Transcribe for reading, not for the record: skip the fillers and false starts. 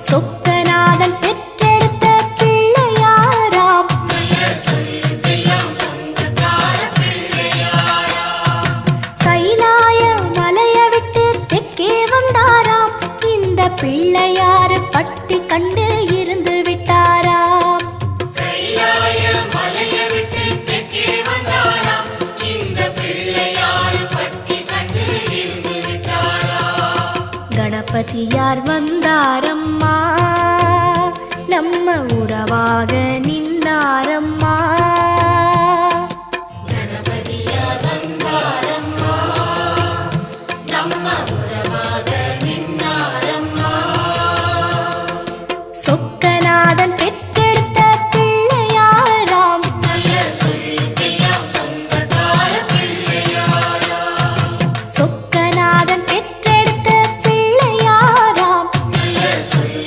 சொக்கநாதன் பெற்றெடுத்த பிள்ளையாராம். கைலாய மலைய விட்டு தெற்கே வந்தாராம். இந்த பிள்ளையாரு பட்டி கண்டு இருந்து விட்டாராம். கணபதியார் வந்தாரம்மா, நம்ம உறவாக நின்னாரம்மா. கணபதியார் வந்தாரம்மா, நம்ம உறவாக நின்னாரம்மா. சொக்க